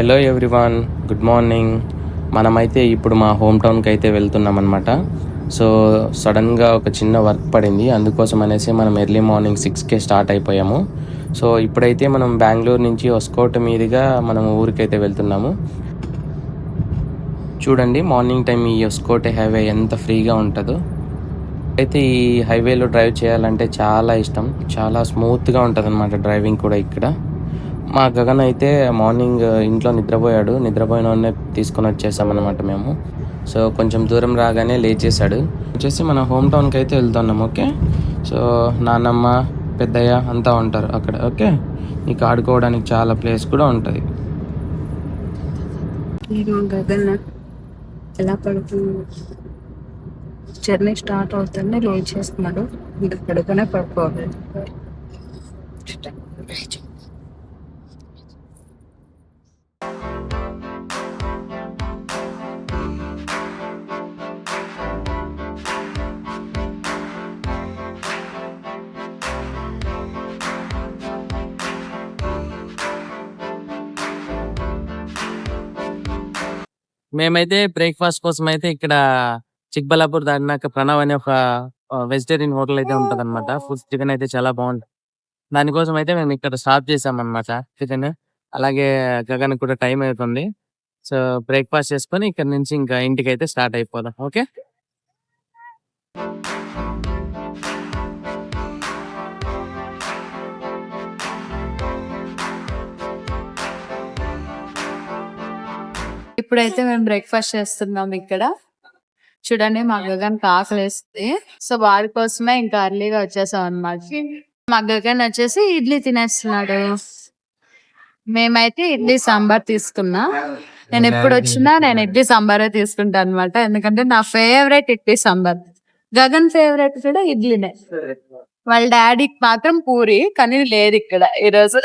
Hello everyone, good morning. మనమైతే ఇప్పుడు మా హోమ్ టౌన్కి అయితే వెళ్తున్నాం అనమాట. సో సడన్గా ఒక చిన్న వర్క్ పడింది, అందుకోసం అనేసి మనం ఎర్లీ మార్నింగ్ 6కే స్టార్ట్ అయిపోయాము. సో ఇప్పుడైతే మనం బెంగళూరు నుంచి హొస్కోట్ మీదుగా మనం ఊరికైతే వెళ్తున్నాము. చూడండి మార్నింగ్ టైం ఈ హొస్కోట్ హైవే ఎంత ఫ్రీగా ఉంటుందో. అయితే ఈ హైవేలో డ్రైవ్ చేయాలంటే చాలా ఇష్టం, చాలా స్మూత్గా ఉంటుంది అనమాట డ్రైవింగ్ కూడా. ఇక్కడ మా గగన్ అయితే మార్నింగ్ ఇంట్లో నిద్రపోయిన తీసుకొని వచ్చేసామన్నమాట మేము. సో కొంచెం దూరం రాగానే లేచేసాడు. వచ్చేసి మన హోమ్ టౌన్కి అయితే వెళ్తున్నాం. ఓకే, సో నాన్నమ్మ పెద్దయ్య అంతా ఉంటారు అక్కడ. ఓకే, నీకు ఆడుకోవడానికి చాలా ప్లేస్ కూడా ఉంటుంది. గగన్ ఎలా పడుతుంది, జర్నీ స్టార్ట్ అవుతుంది, లేట్ చేస్తున్నాడు. ఇంకా పడుకునే పడుకోవాలి. మేమైతే బ్రేక్ఫాస్ట్ కోసం అయితే ఇక్కడ చిక్బల్లాపూర్ దాటినాక ప్రణవ్ అనే ఒక వెజిటేరియన్ హోటల్ అయితే ఉంటుంది అనమాట. ఫుడ్ చికెన్ అయితే చాలా బాగుంటుంది. దానికోసం అయితే మేము ఇక్కడ స్టాప్ చేసామన్నమాట చికెన్. అలాగే గగన్ కూడా టైం అవుతుంది. సో బ్రేక్ఫాస్ట్ చేసుకొని ఇక్కడ నుంచి ఇంకా ఇంటికి అయితే స్టార్ట్ అయిపోదాం. ఓకే, ఇప్పుడైతే మేము బ్రేక్ఫాస్ట్ చేస్తున్నాం ఇక్కడ. చూడండి మా గగన్ ఆకలేస్తుంది, సో వారి కోసమే ఇంకా అర్లీగా వచ్చేసాం అనమాట. మా గగన్ వచ్చేసి ఇడ్లీ తినేస్తున్నాడు. మేమైతే ఇడ్లీ సాంబార్ తీసుకున్నా. నేను ఎప్పుడు వచ్చినా నేను ఇడ్లీ సాంబారే తీసుకుంటాను అనమాట, ఎందుకంటే నా ఫేవరెట్ ఇడ్లీ సాంబార్. గగన్ ఫేవరెట్ కూడా ఇడ్లీనే. వాళ్ళ డాడీకి మాత్రం పూరి, కానీ లేదు ఇక్కడ ఈరోజు.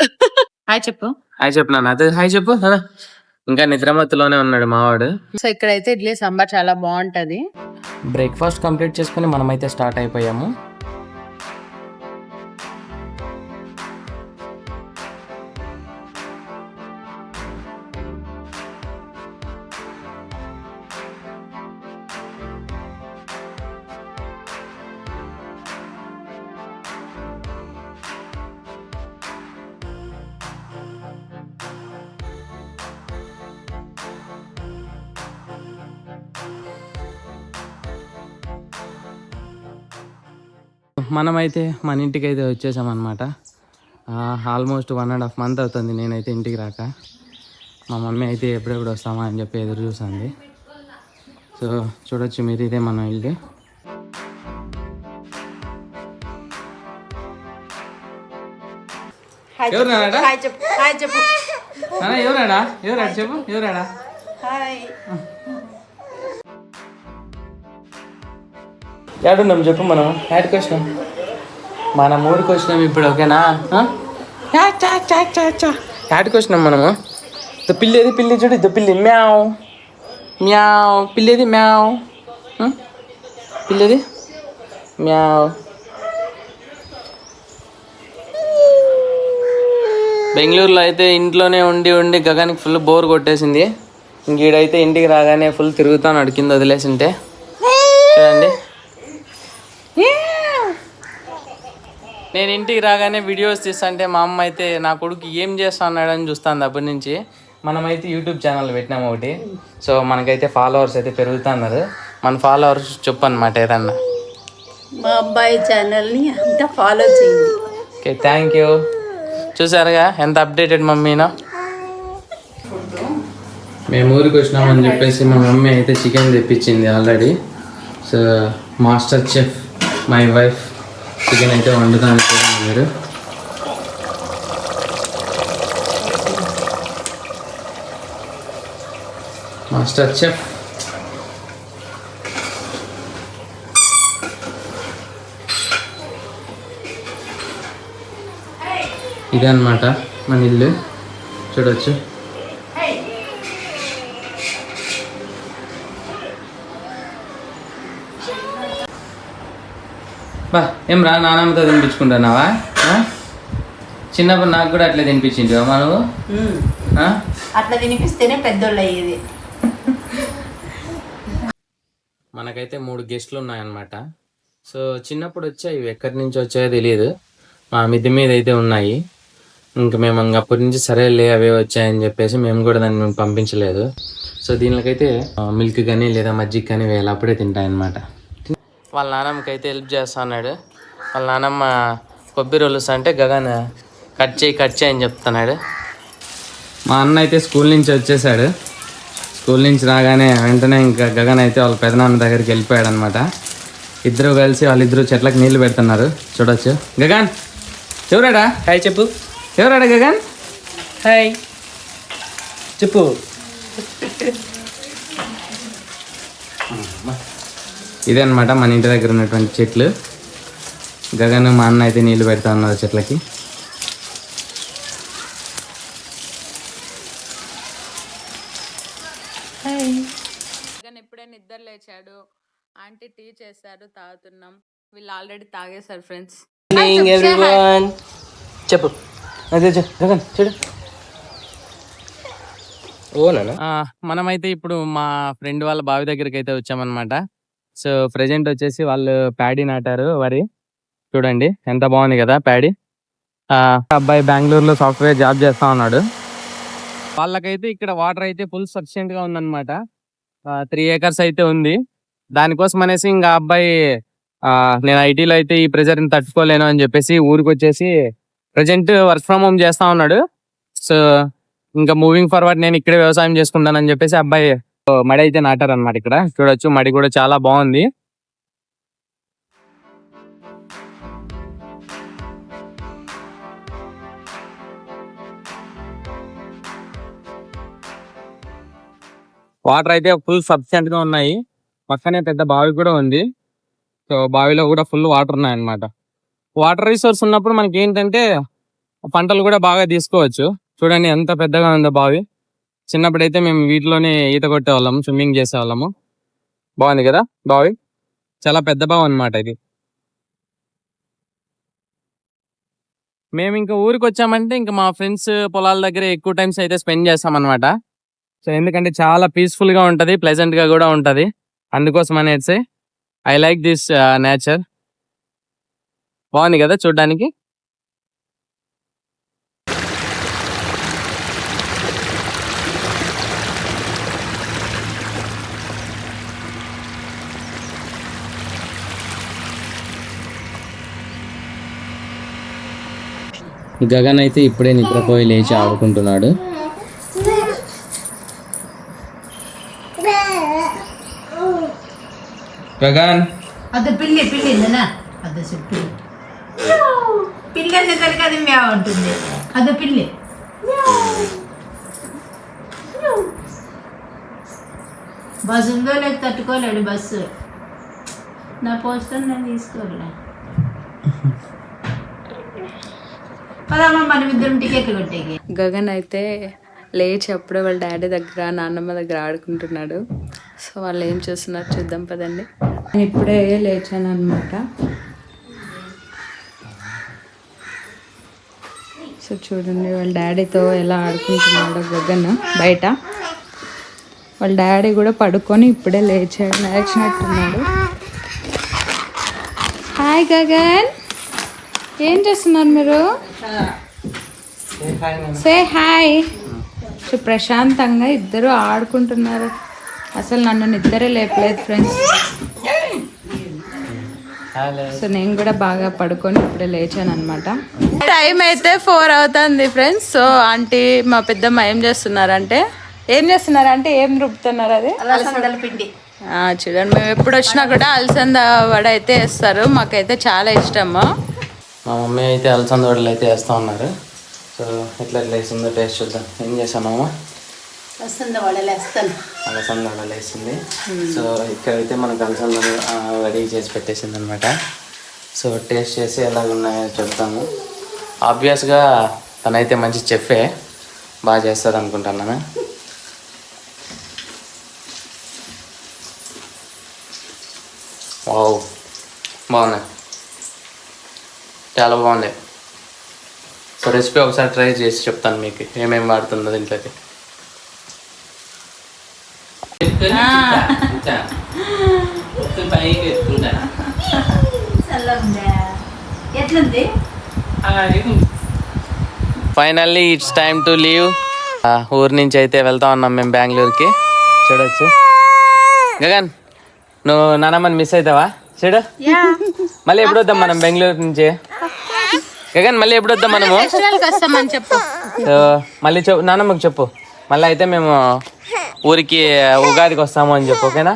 హాయ్ చెప్పు. హాయ్ చెప్పు నాన్న. అదే హాయ్ చెప్పు. ఇంకా నిద్రమత్తులోనే ఉన్నాడు మావాడు. సో ఇక్కడైతే ఇడ్లీ సాంబార్ చాలా బాగుంటది. బ్రేక్ఫాస్ట్ కంప్లీట్ చేసుకుని మనమైతే స్టార్ట్ అయిపోయాము. మనమైతే మన ఇంటికి అయితే వచ్చేసామన్నమాట. ఆల్మోస్ట్ 1.5 month అవుతుంది నేనైతే ఇంటికి రాక. మా మమ్మీ అయితే ఎప్పుడెప్పుడు వస్తామా అని చెప్పి ఎదురు చూస్తుంది. సో చూడొచ్చు మీరు, ఇదే మన ఇల్లు. ఎవరాడా చెప్పు, ఎవరాడా? ఏడున్నాం చెప్పు. మనం యాడ్కి వచ్చినాం, మన ఊరికి వచ్చినాం ఇప్పుడు. ఓకేనా? యాడ్కి వచ్చినాం మనము. పిల్లి చూడు, ఇది పిల్లి మ్యావ్ మ్యావ్. పిల్లిది మ్యావ్, పిల్లిది మ్యావ్. బెంగళూరులో అయితే ఇంట్లోనే ఉండి గగన్కి ఫుల్ బోర్ కొట్టేసింది. ఇంకీడైతే ఇంటికి రాగానే ఫుల్ తిరుగుతాను కింద వదిలేసింటే. చూడండి, నేను ఇంటికి రాగానే వీడియోస్ తీస్తుంటే మా అమ్మ అయితే నా కొడుకు ఏం చేస్తా అన్నాడని చూస్తాను అప్పటి నుంచి. మనమైతే యూట్యూబ్ ఛానల్ పెట్టినాము ఒకటి. సో మనకైతే ఫాలోవర్స్ అయితే పెరుగుతున్నారు. మన ఫాలోవర్స్ చెప్పు అనమాట ఏదన్నా. మా అబ్బాయి ఛానల్ని అంతా ఫాలో చేయండి. Okay, thank you. చూసారుగా ఎంత అప్డేటెడ్ మమ్మీనో. మేము ఊరికి వచ్చినామని చెప్పేసి మా మమ్మీ అయితే చికెన్ తెప్పించింది already. So master chef my wife chicken అయితే వండుతాను చూడండి మీరు. Master chef. ఇదే అన్నమాట మన ఇల్లు, చూడొచ్చు. బా ఏం రా, నాన్నమ్మతో తినిపించుకుంటున్నావా? చిన్నప్పుడు నాకు కూడా అట్లే తినిపించింది అమ్మా నువ్వు. అట్లా తినిపిస్తేనే పెద్దోళ్ళు అయ్యేది. మనకైతే 3 గెస్ట్లు ఉన్నాయన్నమాట. సో చిన్నప్పుడు వచ్చాయి, ఇవి ఎక్కడి నుంచి వచ్చాయో తెలియదు. మా మిద్దె మీద అయితే ఉన్నాయి. ఇంక మేము అప్పటి నుంచి సరేలే అవే వచ్చాయని చెప్పేసి మేము కూడా దాన్ని మేము పంపించలేదు. సో దీనికైతే మిల్క్ కానీ లేదా మజ్జిగ కానీ వేయాలి, అప్పుడే తింటాయన్నమాట. వాళ్ళ నాన్నమ్మకి అయితే హెల్ప్ చేస్తా అన్నాడు. వాళ్ళ నాన్నమ్మ కొబ్బరి ఒలుస్తా అంటే గగన్ కట్ చేయి అని చెప్తున్నాడు. మా అన్న అయితే స్కూల్ నుంచి వచ్చేసాడు. స్కూల్ నుంచి రాగానే వెంటనే ఇంకా గగన్ అయితే వాళ్ళ పెదనాన్న దగ్గరికి వెళ్ళిపోయాడు అనమాట. ఇద్దరు కలిసి వాళ్ళిద్దరు చెట్లకు నీళ్లు పెడుతున్నారు, చూడొచ్చు. గగన్ ఎవరాడా? హాయ్ చెప్పు. ఎవరాడా గగన్? హాయ్ చెప్పు. ఇదే అనమాట మన ఇంటి దగ్గర ఉన్నటువంటి చెట్లు. గగన్ మా అన్న అయితే నీళ్లు పెడతా ఉన్నారు చెట్లకి. ఇప్పుడే నిద్ర లేచాడు. ఆంటీ టీ చేశారు, తాగుతున్నాం. వీళ్ళు ఆల్రెడీ తాగేశారు ఫ్రెండ్స్. చెప్పు గగన్ చూడు. మనమైతే ఇప్పుడు మా ఫ్రెండ్ వాళ్ళ బావి దగ్గరికి అయితే వచ్చామన్నమాట. సో ప్రెజెంట్ వచ్చేసి వాళ్ళు ప్యాడీ నాటారు, వరి. చూడండి ఎంత బాగుంది కదా ప్యాడీ. అబ్బాయి బెంగళూరులో సాఫ్ట్వేర్ జాబ్ చేస్తా ఉన్నాడు. వాళ్ళకైతే ఇక్కడ వాటర్ అయితే ఫుల్ సఫిషియెంట్ గా ఉందన్నమాట. 3 acres అయితే ఉంది. దానికోసం అనేసి ఇంకా అబ్బాయి నేను ఐటీలో అయితే ఈ ప్రెజర్ని తట్టుకోలేను అని చెప్పేసి ఊరికి వచ్చేసి ప్రజెంట్ వర్క్ ఫ్రమ్ హోమ్ చేస్తా ఉన్నాడు. సో ఇంకా మూవింగ్ ఫార్వర్డ్ నేను ఇక్కడే వ్యవసాయం చేసుకుంటానని చెప్పేసి అబ్బాయి మడి అయితే నాటారు అనమాట. ఇక్కడ చూడొచ్చు, మడి కూడా చాలా బాగుంది. వాటర్ అయితే ఫుల్ సఫిషియెంట్ గా ఉన్నాయి. పక్కనే పెద్ద బావి కూడా ఉంది. సో బావిలో కూడా ఫుల్ వాటర్ ఉన్నాయి అన్నమాట. వాటర్ రిసోర్స్ ఉన్నప్పుడు మనకి ఏంటంటే పంటలు కూడా బాగా తీసుకోవచ్చు. చూడండి ఎంత పెద్దగా ఉందో బావి. చిన్నప్పుడైతే మేము వీటిలోనే ఈత కొట్టేవాళ్ళము, స్విమ్మింగ్ చేసేవాళ్ళము. బాగుంది కదా బావి, చాలా పెద్ద బావి అన్నమాట ఇది. మేము ఇంకా ఊరికి వచ్చామంటే ఇంకా మా ఫ్రెండ్స్ పొలాల దగ్గర ఎక్కువ టైమ్స్ అయితే స్పెండ్ చేస్తాం అనమాట. సో ఎందుకంటే చాలా పీస్ఫుల్ గా ఉంటది, ప్లెజెంట్ గా కూడా ఉంటది. అందుకోసం అనేసి ఐ లైక్ దిస్ నేచర్. బాగుంది కదా చూడ్డానికి. గగన్ అయితే ఇప్పుడే నిద్రపోయి లేచి ఆడుకుంటున్నాడు. గగన్ అది పిల్లిందనా? అది పిల్లి పిల్లి అనేసరికి అది మ్యావ్ ఉంటుంది. అది పిల్లి. బస్సు ఉందో లేక తట్టుకోలేడు బస్సు. నా పోస్టర్ నేను తీసుకోలే. పదమ్మా మనం ఇద్దరం టికెట్లు కొట్టేకి. గగన్ అయితే లేచి అప్పుడే వాళ్ళ డాడీ దగ్గర నాన్నమ్మ దగ్గర ఆడుకుంటున్నాడు. సో వాళ్ళు ఏం చేస్తున్నారు చూద్దాం పదండి. నేను ఇప్పుడే లేచాను అనమాట. సో చూడండి వాళ్ళ డాడీతో ఎలా ఆడుకుంటున్నాడు గగన్ బయట. వాళ్ళ డాడీ కూడా పడుకొని ఇప్పుడే లేచినట్టున్నాడు. హాయ్ గగన్, ఏం చేస్తున్నారు మీరు? Say hi. ప్రశాంతంగా ఇద్దరు ఆడుకుంటున్నారు. అసలు నన్ను నిద్రే లేపలేదు ఫ్రెండ్స్. సో నేను కూడా బాగా పడుకొని ఇప్పుడే లేచాను అనమాట. టైం అయితే 4 అవుతుంది ఫ్రెండ్స్. సో ఆంటీ మా పెద్దమ్మ ఏం చేస్తున్నారంటే ఏం రుబ్బుతున్నారు? అది అలసందల పిండి. చూడండి, మేము ఎప్పుడు వచ్చినా కూడా అలసంద వడ అయితే వేస్తారు. మాకైతే చాలా ఇష్టము. మా మమ్మీ అయితే అలసంద వడలు అయితే వేస్తూ ఉన్నారు. సో ఎట్లా వేసిందో టేస్ట్ చూద్దాం. ఏం చేసామమ్మా? అలసంద వడలు వేస్తాను. అలసంద వడలు వేసింది. సో ఇక్కడైతే మనకు అలసంద రెడీ చేసి పెట్టేసింది అనమాట. సో టేస్ట్ చేసి ఎలాగున్నాయో చెప్తాము. ఆబ్వియస్గా తనైతే మంచి చెఫే, బాగా చేస్తుంది అనుకుంటున్నాను. వావ్, బాగున్నాయి, చాలా బాగున్నాయి. సో రెసిపీ ఒకసారి ట్రై చేసి చెప్తాను మీకు ఏమేమి వాడుతుందో దీంట్లోకి. ఎట్లుంది? Finally it's time to leave. ఊరు నుంచి అయితే వెళ్తా ఉన్నాం మేము బెంగళూరుకి. చూడొచ్చు. గగన్, నువ్వు నానమ్మని మిస్ అవుతావా? చూడు, మళ్ళీ ఎప్పుడు వద్దాం మనం బెంగళూరు నుంచి? గగన్, మళ్ళీ ఎప్పుడు వద్దాం మనము? వస్తామని చెప్పు. సో మళ్ళీ చెప్పు, నానమ్మకి చెప్పు. మళ్ళీ అయితే మేము ఊరికి ఉగాదికి వస్తాము అని చెప్పు, ఓకేనా?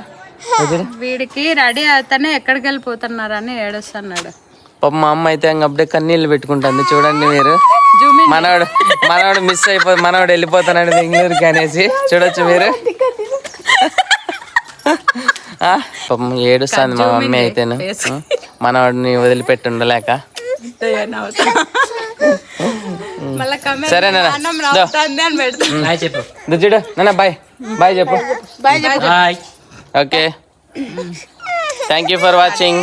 వీడికి రెడీ అవుతానే ఎక్కడికి వెళ్ళిపోతున్నారని ఏడుస్తున్నాడు. పాప మా అమ్మ అయితే అప్పుడే కన్నీళ్ళు పెట్టుకుంటుంది. చూడండి మీరు, మనవాడు మిస్ మనవాడు వెళ్ళిపోతున్నాడు బెంగళూరుకి అనేసి. చూడొచ్చు మీరు. పాపం ఏడుస్తుంది మా మమ్మీ అయితేను, మనవాడిని వదిలిపెట్టి ఉండలేక. సరేనా? చెప్పు చూడు నాన్న, బాయ్ బాయ్ చెప్పు. Okay, thank you for watching.